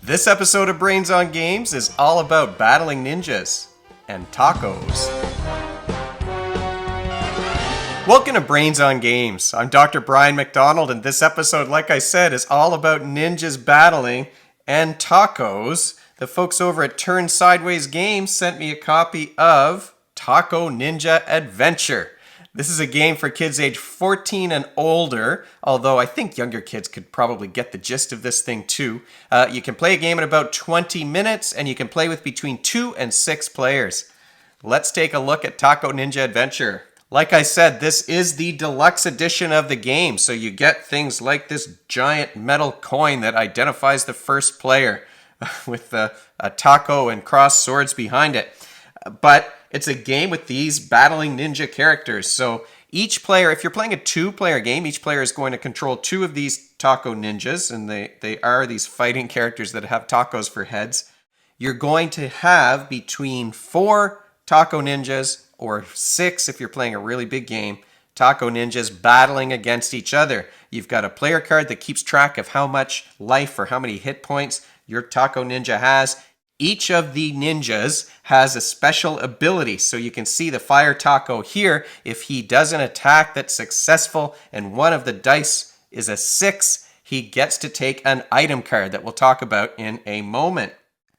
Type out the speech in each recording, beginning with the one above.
This episode of Brains on Games is all about battling ninjas and tacos. Welcome to Brains on Games. I'm Dr. Brian McDonald, and this episode, like I said, is all about ninjas battling and tacos. The folks over at Turn Sideways Games sent me a copy of Taco Ninja Adventure. This is a game for kids age 14 and older, although I think younger kids could probably get the gist of this thing too. You can play a game in about 20 minutes, and you can play with between 2 and 6 players. Let's take a look at Taco Ninja Adventure. Like I said, this is the deluxe edition of the game, so you get things like this giant metal coin that identifies the first player with a taco and crossed swords behind it. But it's a game with these battling ninja characters. So each player, if you're playing a 2-player game, each player is going to control 2 of these taco ninjas, and they are these fighting characters that have tacos for heads. You're going to have between 4 taco ninjas or 6 if you're playing a really big game, taco ninjas battling against each other. You've got a player card that keeps track of how much life or how many hit points your taco ninja has. Each of the ninjas has a special ability. So you can see the fire taco here. If he does an attack that's successful and one of the dice is a 6, he gets to take an item card that we'll talk about in a moment.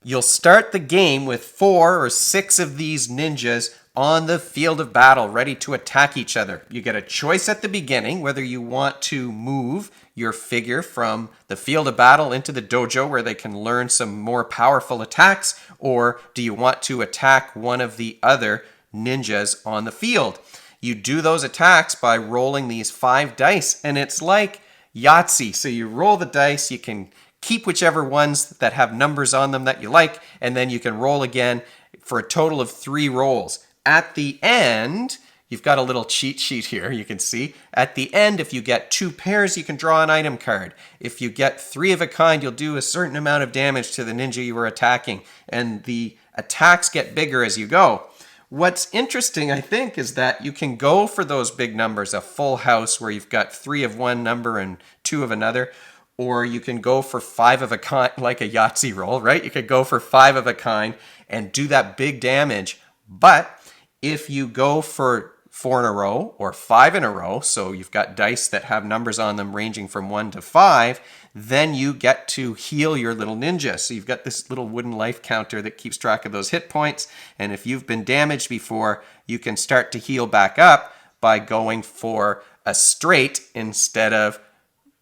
You'll start the game with 4 or 6 of these ninjas on the field of battle, ready to attack each other. You get a choice at the beginning whether you want to move your figure from the field of battle into the dojo where they can learn some more powerful attacks, or do you want to attack one of the other ninjas on the field? You do those attacks by rolling these 5 dice, and it's like Yahtzee. So you roll the dice, you can keep whichever ones that have numbers on them that you like, and then you can roll again for a total of 3 rolls. At the end, you've got a little cheat sheet here, you can see. At the end, if you get 2 pairs, you can draw an item card. If you get 3 of a kind, you'll do a certain amount of damage to the ninja you were attacking. And the attacks get bigger as you go. What's interesting, I think, is that you can go for those big numbers, a full house where you've got 3 of one number and 2 of another. Or you can go for 5 of a kind, like a Yahtzee roll, right? You could go for 5 of a kind and do that big damage. But if you go for 4 in a row or 5 in a row, so you've got dice that have numbers on them ranging from 1 to 5, then you get to heal your little ninja. So you've got this little wooden life counter that keeps track of those hit points. And if you've been damaged before, you can start to heal back up by going for a straight instead of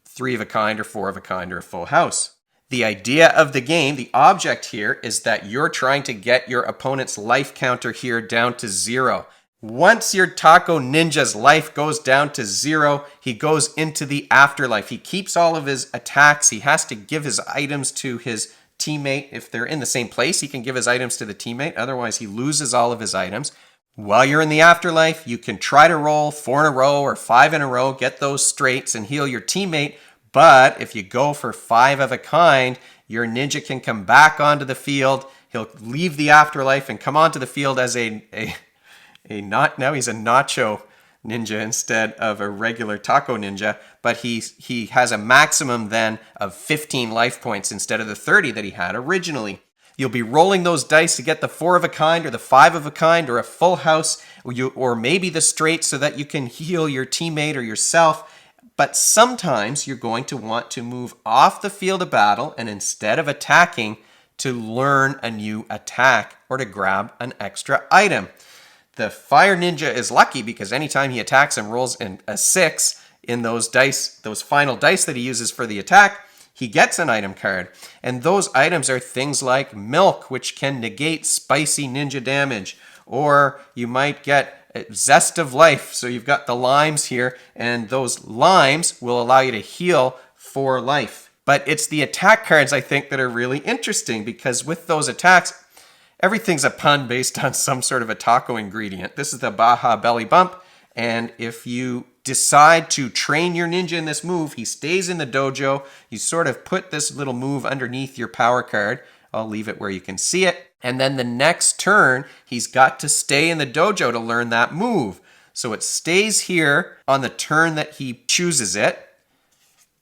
3 of a kind or 4 of a kind or a full house. The idea of the game, the object here, is that you're trying to get your opponent's life counter here down to 0. Once your taco ninja's life goes down to 0, he goes into the afterlife. He keeps all of his attacks. He has to give his items to his teammate. If they're in the same place, he can give his items to the teammate. Otherwise, he loses all of his items. While you're in the afterlife, you can try to roll 4 in a row or 5 in a row, get those straights and heal your teammate. But if you go for 5 of a kind, your ninja can come back onto the field. He'll leave the afterlife and come onto the field as now he's a nacho ninja instead of a regular taco ninja. But he has a maximum then of 15 life points instead of the 30 that he had originally. You'll be rolling those dice to get the 4 of a kind or the 5 of a kind or a full house or maybe the straight so that you can heal your teammate or yourself. But sometimes you're going to want to move off the field of battle and instead of attacking, to learn a new attack or to grab an extra item. The fire ninja is lucky because anytime he attacks and rolls a 6 in those dice, those final dice that he uses for the attack, he gets an item card. And those items are things like milk, which can negate spicy ninja damage. Or you might get zest of life. So you've got the limes here, and those limes will allow you to heal for life. But it's the attack cards, I think, that are really interesting because with those attacks, everything's a pun based on some sort of a taco ingredient. This is the Baja Belly Bump, and if you decide to train your ninja in this move, he stays in the dojo. You sort of put this little move underneath your power card. I'll leave it where you can see it. And then the next turn, he's got to stay in the dojo to learn that move. So it stays here on the turn that he chooses it.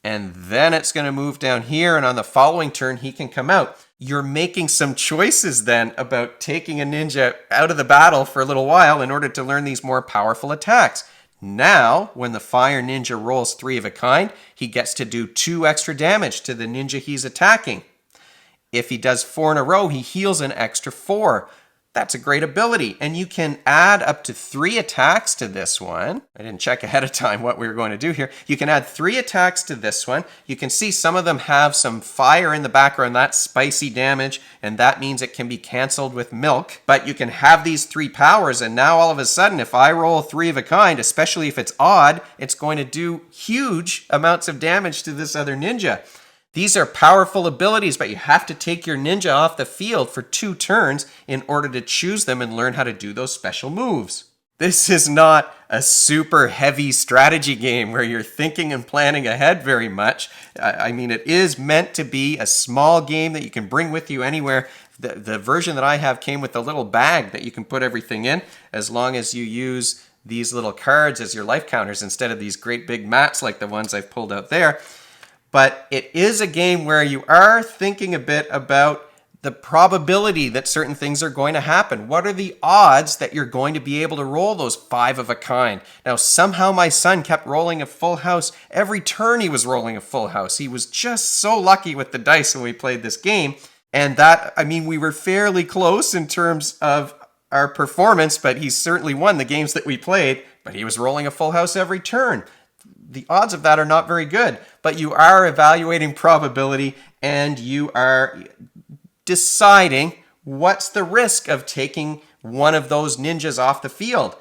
and then it's going to move down here, and on the following turn, he can come out. You're making some choices then about taking a ninja out of the battle for a little while in order to learn these more powerful attacks. Now, when the fire ninja rolls 3 of a kind, he gets to do 2 extra damage to the ninja he's attacking. If he does 4 in a row, he heals an extra 4. That's a great ability, and you can add up to 3 attacks to this one. I didn't check ahead of time what we were going to do here. You can add 3 attacks to this one. You can see some of them have some fire in the background. That's spicy damage, and that means it can be canceled with milk. But you can have these 3 powers, and now all of a sudden, if I roll 3 of a kind, especially if it's odd, it's going to do huge amounts of damage to this other ninja. These are powerful abilities, but you have to take your ninja off the field for 2 turns in order to choose them and learn how to do those special moves. This is not a super heavy strategy game where you're thinking and planning ahead very much. I mean, it is meant to be a small game that you can bring with you anywhere. The version that I have came with a little bag that you can put everything in, as long as you use these little cards as your life counters instead of these great big mats like the ones I've pulled out there. But it is a game where you are thinking a bit about the probability that certain things are going to happen. What are the odds that you're going to be able to roll those 5 of a kind? Now, somehow my son kept rolling a full house. Every turn he was rolling a full house. He was just so lucky with the dice when we played this game. And that, I mean, we were fairly close in terms of our performance, but he certainly won the games that we played. But he was rolling a full house every turn. The odds of that are not very good, but you are evaluating probability and you are deciding what's the risk of taking one of those ninjas off the field.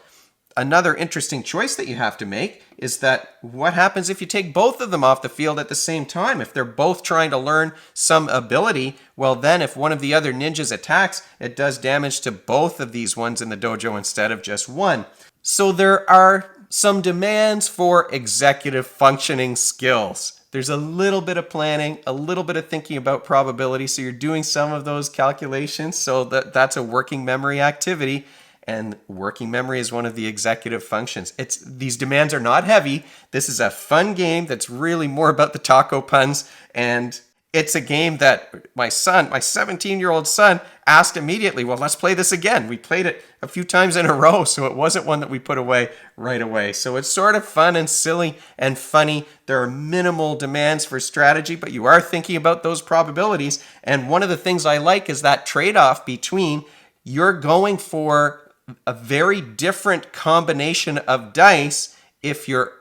Another interesting choice that you have to make is that what happens if you take both of them off the field at the same time? If they're both trying to learn some ability, well then if one of the other ninjas attacks, it does damage to both of these ones in the dojo instead of just one. So there are some demands for executive functioning skills. There's a little bit of planning, a little bit of thinking about probability. So you're doing some of those calculations. So that's a working memory activity. And working memory is one of the executive functions. These demands are not heavy. This is a fun game that's really more about the taco puns. And it's a game that my 17-year-old son, asked immediately, well, let's play this again. We played it a few times in a row, so it wasn't one that we put away right away. So it's sort of fun and silly and funny. There are minimal demands for strategy, but you are thinking about those probabilities. And one of the things I like is that trade-off between you're going for a very different combination of dice if you're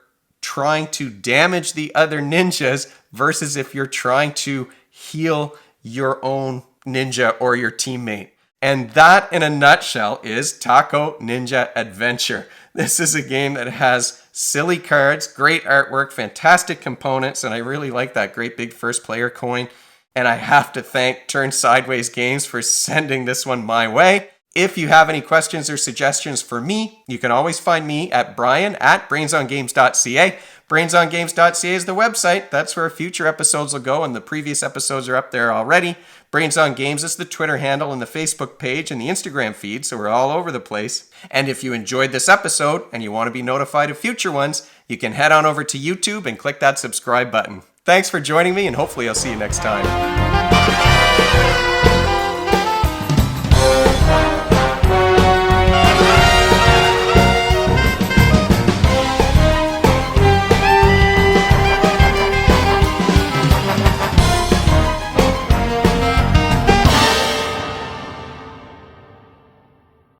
trying to damage the other ninjas versus if you're trying to heal your own ninja or your teammate. And that, in a nutshell, is Taco Ninja Adventure. This is a game that has silly cards, great artwork, fantastic components, and I really like that great big first player coin. And I have to thank Turn Sideways Games for sending this one my way. If you have any questions or suggestions for me, you can always find me at brian@brainsongames.ca. Brainsongames.ca is the website. That's where future episodes will go, and the previous episodes are up there already. Brains on Games is the Twitter handle and the Facebook page and the Instagram feed, so we're all over the place. And if you enjoyed this episode and you want to be notified of future ones, you can head on over to YouTube and click that subscribe button. Thanks for joining me, and hopefully I'll see you next time.